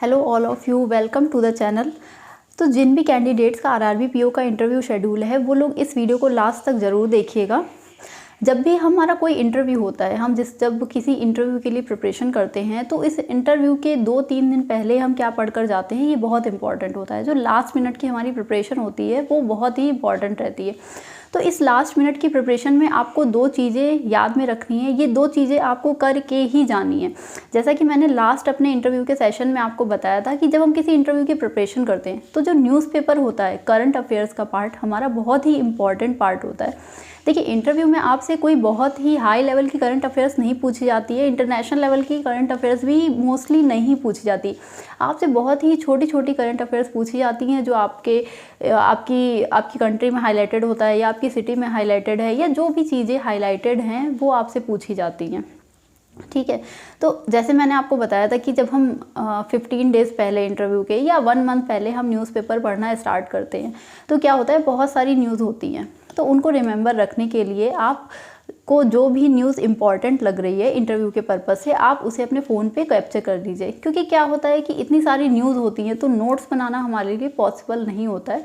Hello all of you, welcome to the channel. तो जिन भी कैंडिडेट्स का आरआरबी पीओ का इंटरव्यू शेड्यूल है वो लोग इस वीडियो को लास्ट तक ज़रूर देखिएगा। जब भी हमारा कोई इंटरव्यू होता है, जब किसी इंटरव्यू के लिए प्रिपरेशन करते हैं तो इस इंटरव्यू के 2-3 दिन पहले हम क्या पढ़ कर जाते हैं, ये बहुत इंपॉर्टेंट होता है। जो लास्ट मिनट की हमारी प्रिपरेशन होती है वो बहुत ही इंपॉर्टेंट रहती है। तो इस लास्ट मिनट की प्रिपरेशन में आपको 2 चीज़ें याद में रखनी है। ये 2 चीज़ें आपको करके ही जानी है। जैसा कि मैंने लास्ट अपने इंटरव्यू के सेशन में आपको बताया था कि जब हम किसी इंटरव्यू की प्रिपरेशन करते हैं तो जो न्यूज़पेपर होता है, करंट अफेयर्स का पार्ट हमारा बहुत ही इंपॉर्टेंट पार्ट होता है। देखिए, इंटरव्यू में आपसे कोई बहुत ही हाई लेवल की करंट अफेयर्स नहीं पूछी जाती है, इंटरनेशनल लेवल की करंट अफेयर्स भी मोस्टली नहीं पूछी जाती। आपसे बहुत ही छोटी छोटी करंट अफेयर्स पूछी जाती हैं जो आपकी कंट्री में हाईलाइटेड होता है या आपकी सिटी में हाईलाइटेड है, या जो भी चीज़ें हाईलाइटेड हैं वो आपसे पूछी जाती हैं। ठीक है, तो जैसे मैंने आपको बताया था कि जब हम 15 डेज़ पहले इंटरव्यू के या 1 मंथ पहले हम न्यूज़पेपर पढ़ना स्टार्ट करते हैं तो क्या होता है, बहुत सारी न्यूज़ होती हैं। तो उनको रिमेंबर रखने के लिए आपको जो भी न्यूज़ इंपॉर्टेंट लग रही है इंटरव्यू के पर्पज़ से, आप उसे अपने फ़ोन पे कैप्चर कर लीजिए। क्योंकि क्या होता है कि इतनी सारी न्यूज़ होती हैं तो नोट्स बनाना हमारे लिए पॉसिबल नहीं होता है,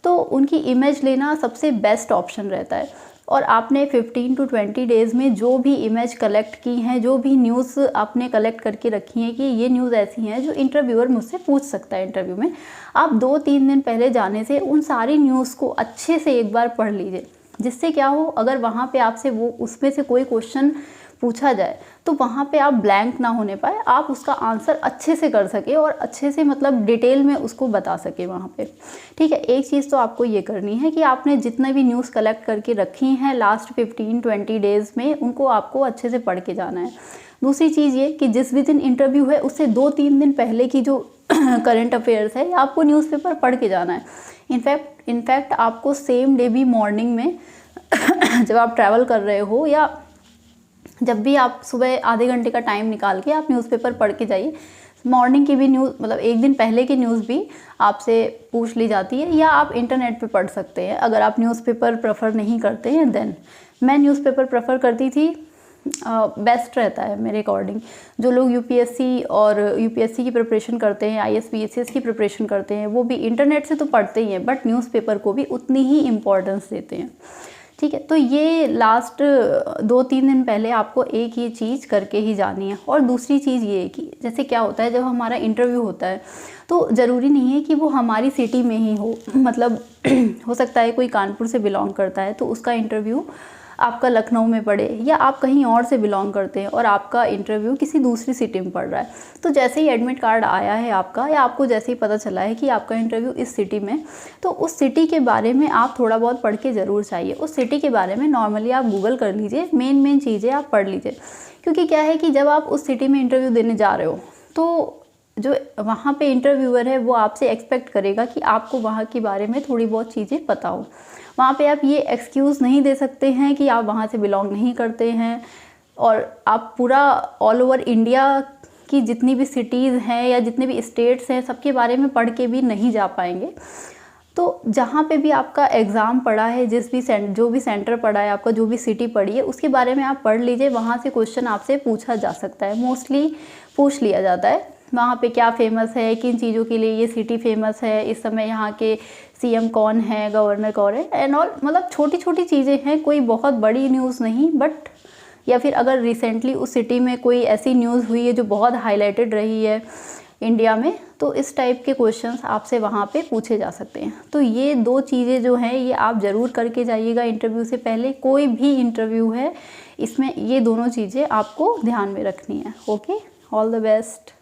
तो उनकी इमेज लेना सबसे बेस्ट ऑप्शन रहता है। और आपने 15 to 20 डेज़ में जो भी इमेज कलेक्ट की हैं, जो भी न्यूज़ आपने कलेक्ट करके रखी हैं कि ये न्यूज़ ऐसी हैं जो इंटरव्यूअर मुझसे पूछ सकता है इंटरव्यू में, आप 2-3 दिन पहले जाने से उन सारी न्यूज़ को अच्छे से एक बार पढ़ लीजिए। जिससे क्या हो, अगर वहाँ पे आपसे उसमें से कोई क्वेश्चन पूछा जाए तो वहाँ पे आप ब्लैंक ना होने पाए, आप उसका आंसर अच्छे से कर सके और अच्छे से मतलब डिटेल में उसको बता सके वहाँ पे। ठीक है, एक चीज़ तो आपको ये करनी है कि आपने जितने भी न्यूज़ कलेक्ट करके रखी हैं लास्ट 15-20 डेज़ में, उनको आपको अच्छे से पढ़ के जाना है। दूसरी चीज़ ये कि जिस भी दिन इंटरव्यू है उससे 2-3 दिन पहले की जो करंट अफेयर्स है आपको न्यूज़पेपर पढ़ के जाना है। इनफैक्ट आपको सेम डे भी मॉर्निंग में जब आप ट्रैवल कर रहे हो या जब भी आप सुबह आधे घंटे का टाइम निकाल के आप न्यूज़पेपर पढ़ के जाइए। मॉर्निंग की भी न्यूज़, मतलब एक दिन पहले की न्यूज़ भी आपसे पूछ ली जाती है, या आप इंटरनेट पे पढ़ सकते हैं अगर आप न्यूज़पेपर प्रेफर नहीं करते हैं। देन मैं न्यूज़पेपर प्रेफर करती थी, बेस्ट रहता है मेरे अकॉर्डिंग। जो लोग यूपीएससी की प्रिपरेशन करते हैं, आईएएस पीएसएस की प्रिपरेशन करते हैं, वो भी इंटरनेट से तो पढ़ते ही हैं बट न्यूज़पेपर को भी उतनी ही इम्पोर्टेंस देते हैं। ठीक है, तो ये लास्ट 2-3 दिन पहले आपको एक ये चीज़ करके ही जानी है। और दूसरी चीज़ ये है कि जैसे क्या होता है, जब हमारा इंटरव्यू होता है तो ज़रूरी नहीं है कि वो हमारी सिटी में ही हो। मतलब हो सकता है कोई कानपुर से बिलोंग करता है तो उसका इंटरव्यू आपका लखनऊ में पड़े, या आप कहीं और से बिलोंग करते हैं और आपका इंटरव्यू किसी दूसरी सिटी में पड़ रहा है। तो जैसे ही एडमिट कार्ड आया है आपका, या आपको जैसे ही पता चला है कि आपका इंटरव्यू इस सिटी में, तो उस सिटी के बारे में आप थोड़ा बहुत पढ़ के ज़रूर चाहिए। उस सिटी के बारे में नॉर्मली आप गूगल कर लीजिए, मेन चीज़ें आप पढ़ लीजिए। क्योंकि क्या है कि जब आप उस सिटी में इंटरव्यू देने जा रहे हो तो जो वहाँ पे इंटरव्यूअर है वो आपसे एक्सपेक्ट करेगा कि आपको वहाँ के बारे में थोड़ी बहुत चीज़ें पता हो। वहाँ पे आप ये एक्सक्यूज़ नहीं दे सकते हैं कि आप वहाँ से बिलोंग नहीं करते हैं, और आप पूरा ऑल ओवर इंडिया की जितनी भी सिटीज़ हैं या जितने भी स्टेट्स हैं सबके बारे में पढ़ के भी नहीं जा पाएंगे। तो जहाँ पे भी आपका एग्ज़ाम पड़ा है, जो भी सेंटर पड़ा है आपका, जो भी सिटी पड़ी है, उसके बारे में आप पढ़ लीजिए। वहाँ से क्वेश्चन आपसे पूछा जा सकता है, मोस्टली पूछ लिया जाता है। वहाँ पे क्या फ़ेमस है, किन चीज़ों के लिए ये सिटी फेमस है, इस समय यहाँ के सीएम कौन है, गवर्नर कौन है, एंड ऑल। मतलब छोटी छोटी चीज़ें हैं, कोई बहुत बड़ी न्यूज़ नहीं। बट या फिर अगर रिसेंटली उस सिटी में कोई ऐसी न्यूज़ हुई है जो बहुत हाईलाइटेड रही है इंडिया में, तो इस टाइप के क्वेश्चंस आपसे वहाँ पे पूछे जा सकते हैं। तो ये 2 चीज़ें जो हैं ये आप ज़रूर करके जाइएगा इंटरव्यू से पहले। कोई भी इंटरव्यू है इसमें ये दोनों चीज़ें आपको ध्यान में रखनी है। Okay, all the best.